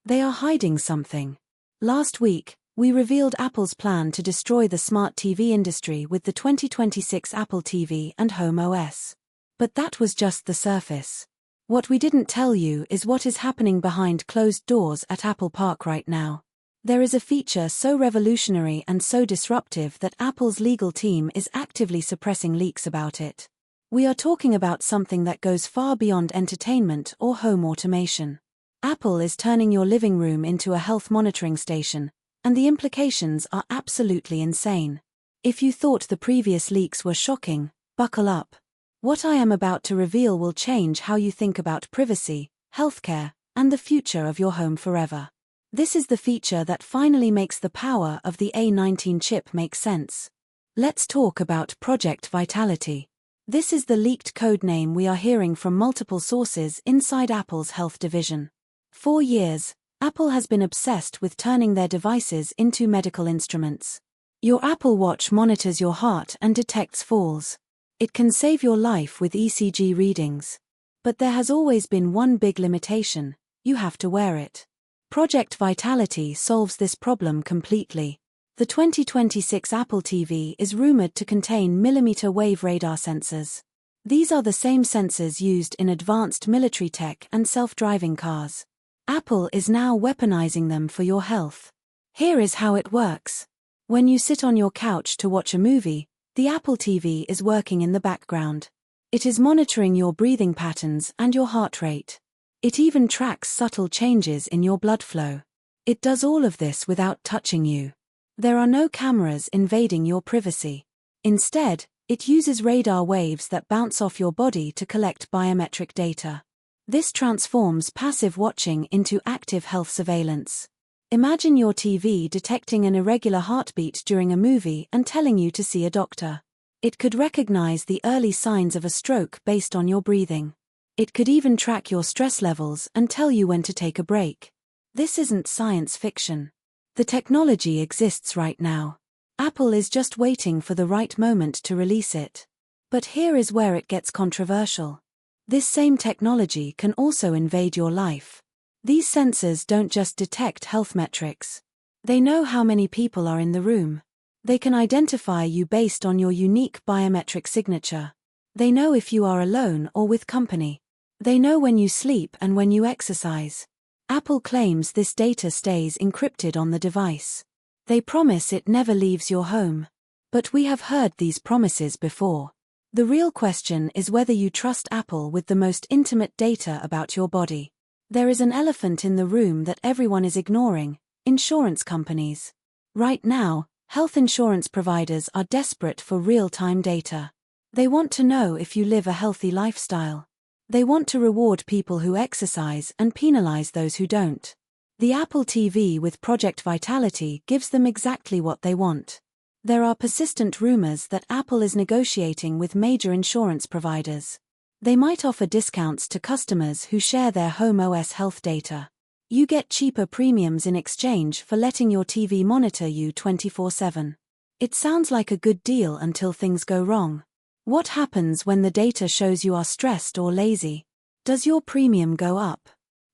They are hiding something. Last week, we revealed Apple's plan to destroy the smart TV industry with the 2026 Apple TV and HomeOS. But that was just the surface. What we didn't tell you is what is happening behind closed doors at Apple Park right now. There is a feature so revolutionary and so disruptive that Apple's legal team is actively suppressing leaks about it. We are talking about something that goes far beyond entertainment or home automation. Apple is turning your living room into a health monitoring station, and the implications are absolutely insane. If you thought the previous leaks were shocking, buckle up. What I am about to reveal will change how you think about privacy, healthcare, and the future of your home forever. This is the feature that finally makes the power of the A19 chip make sense. Let's talk about Project Vitality. This is the leaked code name we are hearing from multiple sources inside Apple's health division. For years, Apple has been obsessed with turning their devices into medical instruments. Your Apple Watch monitors your heart and detects falls. It can save your life with ECG readings. But there has always been one big limitation: you have to wear it. Project Vitality solves this problem completely. The 2026 Apple TV is rumored to contain millimeter-wave radar sensors. These are the same sensors used in advanced military tech and self-driving cars. Apple is now weaponizing them for your health. Here is how it works. When you sit on your couch to watch a movie, the Apple TV is working in the background. It is monitoring your breathing patterns and your heart rate. It even tracks subtle changes in your blood flow. It does all of this without touching you. There are no cameras invading your privacy. Instead, it uses radar waves that bounce off your body to collect biometric data. This transforms passive watching into active health surveillance. Imagine your TV detecting an irregular heartbeat during a movie and telling you to see a doctor. It could recognize the early signs of a stroke based on your breathing. It could even track your stress levels and tell you when to take a break. This isn't science fiction. The technology exists right now. Apple is just waiting for the right moment to release it. But here is where it gets controversial. This same technology can also invade your life. These sensors don't just detect health metrics. They know how many people are in the room. They can identify you based on your unique biometric signature. They know if you are alone or with company. They know when you sleep and when you exercise. Apple claims this data stays encrypted on the device. They promise it never leaves your home. But we have heard these promises before. The real question is whether you trust Apple with the most intimate data about your body. There is an elephant in the room that everyone is ignoring: insurance companies. Right now, health insurance providers are desperate for real-time data. They want to know if you live a healthy lifestyle. They want to reward people who exercise and penalize those who don't. The Apple TV with Project Vitality gives them exactly what they want. There are persistent rumors that Apple is negotiating with major insurance providers. They might offer discounts to customers who share their HomeOS health data. You get cheaper premiums in exchange for letting your TV monitor you 24/7. It sounds like a good deal until things go wrong. What happens when the data shows you are stressed or lazy? Does your premium go up?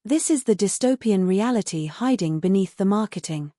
This is the dystopian reality hiding beneath the marketing.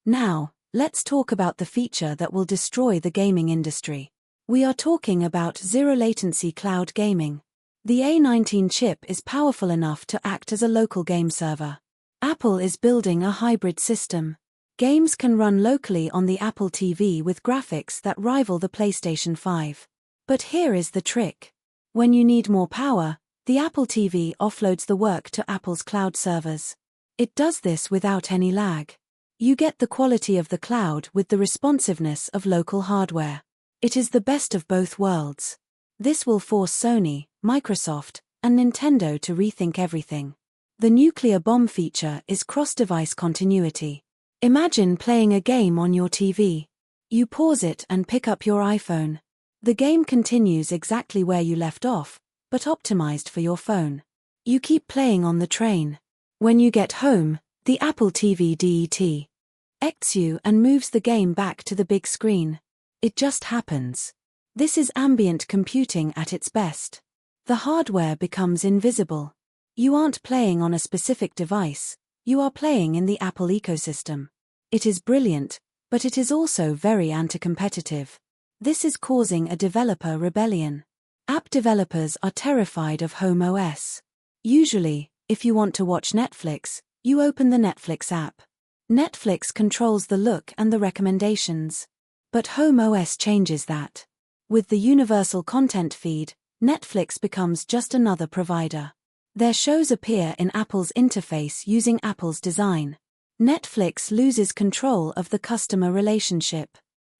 Now, let's talk about the feature that will destroy the gaming industry. We are talking about zero-latency cloud gaming. The A19 chip is powerful enough to act as a local game server. Apple is building a hybrid system. Games can run locally on the Apple TV with graphics that rival the PlayStation 5. But here is the trick. When you need more power, the Apple TV offloads the work to Apple's cloud servers. It does this without any lag. You get the quality of the cloud with the responsiveness of local hardware. It is the best of both worlds. This will force Sony, Microsoft, and Nintendo to rethink everything. The nuclear bomb feature is cross-device continuity. Imagine playing a game on your TV. You pause it and pick up your iPhone. The game continues exactly where you left off, but optimized for your phone. You keep playing on the train. When you get home, the Apple TV detects you and moves the game back to the big screen. It just happens. This is ambient computing at its best. The hardware becomes invisible. You aren't playing on a specific device, You are playing in the Apple ecosystem. It is brilliant, but it is also very anti-competitive. This is causing a developer rebellion. App developers are terrified of HomeOS. Usually, if you want to watch Netflix, you open the Netflix app. Netflix controls the look and the recommendations. But HomeOS changes that. With the universal content feed, Netflix becomes just another provider. Their shows appear in Apple's interface using Apple's design. Netflix loses control of the customer relationship.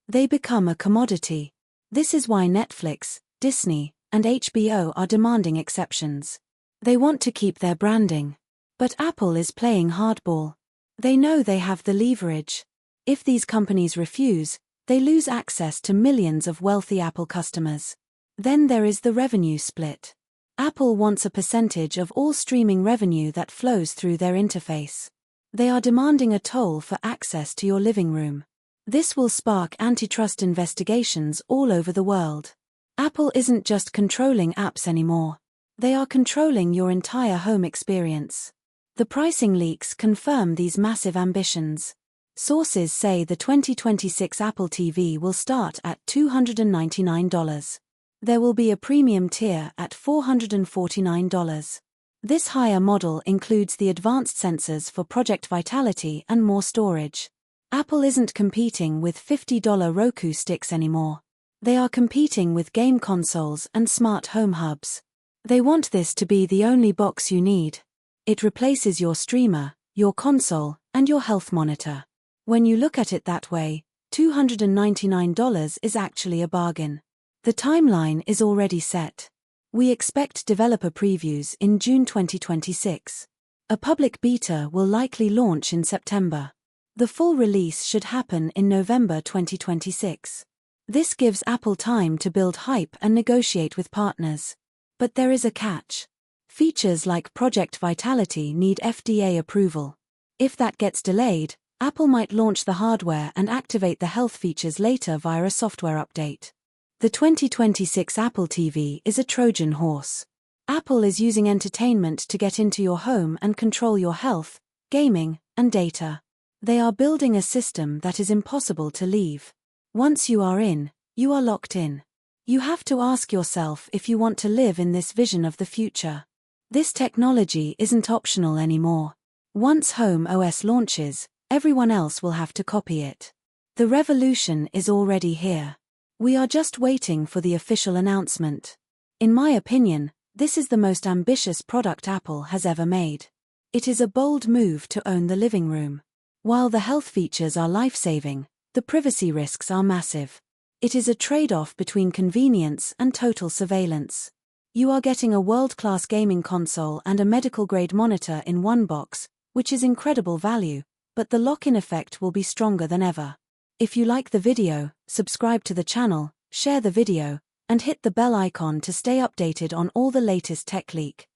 They become a commodity. This is why Netflix, Disney, and HBO are demanding exceptions. They want to keep their branding. But Apple is playing hardball. They know they have the leverage. If these companies refuse, they lose access to millions of wealthy Apple customers. Then there is the revenue split. Apple wants a percentage of all streaming revenue that flows through their interface. They are demanding a toll for access to your living room. This will spark antitrust investigations all over the world. Apple isn't just controlling apps anymore. They are controlling your entire home experience. The pricing leaks confirm these massive ambitions. Sources say the 2026 Apple TV will start at $299. There will be a premium tier at $449. This higher model includes the advanced sensors for Project Vitality and more storage. Apple isn't competing with $50 Roku sticks anymore. They are competing with game consoles and smart home hubs. They want this to be the only box you need. It replaces your streamer, your console, and your health monitor. When you look at it that way, $299 is actually a bargain. The timeline is already set. We expect developer previews in June 2026. A public beta will likely launch in September. The full release should happen in November 2026. This gives Apple time to build hype and negotiate with partners. But there is a catch. Features like Project Vitality need FDA approval. If that gets delayed, Apple might launch the hardware and activate the health features later via a software update. The 2026 Apple TV is a Trojan horse. Apple is using entertainment to get into your home and control your health, gaming, and data. They are building a system that is impossible to leave. Once you are in, you are locked in. You have to ask yourself if you want to live in this vision of the future. This technology isn't optional anymore. Once HomeOS launches, everyone else will have to copy it. The revolution is already here. We are just waiting for the official announcement. In my opinion, this is the most ambitious product Apple has ever made. It is a bold move to own the living room. While the health features are life-saving, the privacy risks are massive. It is a trade-off between convenience and total surveillance. You are getting a world-class gaming console and a medical-grade monitor in one box, which is incredible value, but the lock-in effect will be stronger than ever. If you like the video, subscribe to the channel, share the video, and hit the bell icon to stay updated on all the latest tech leak.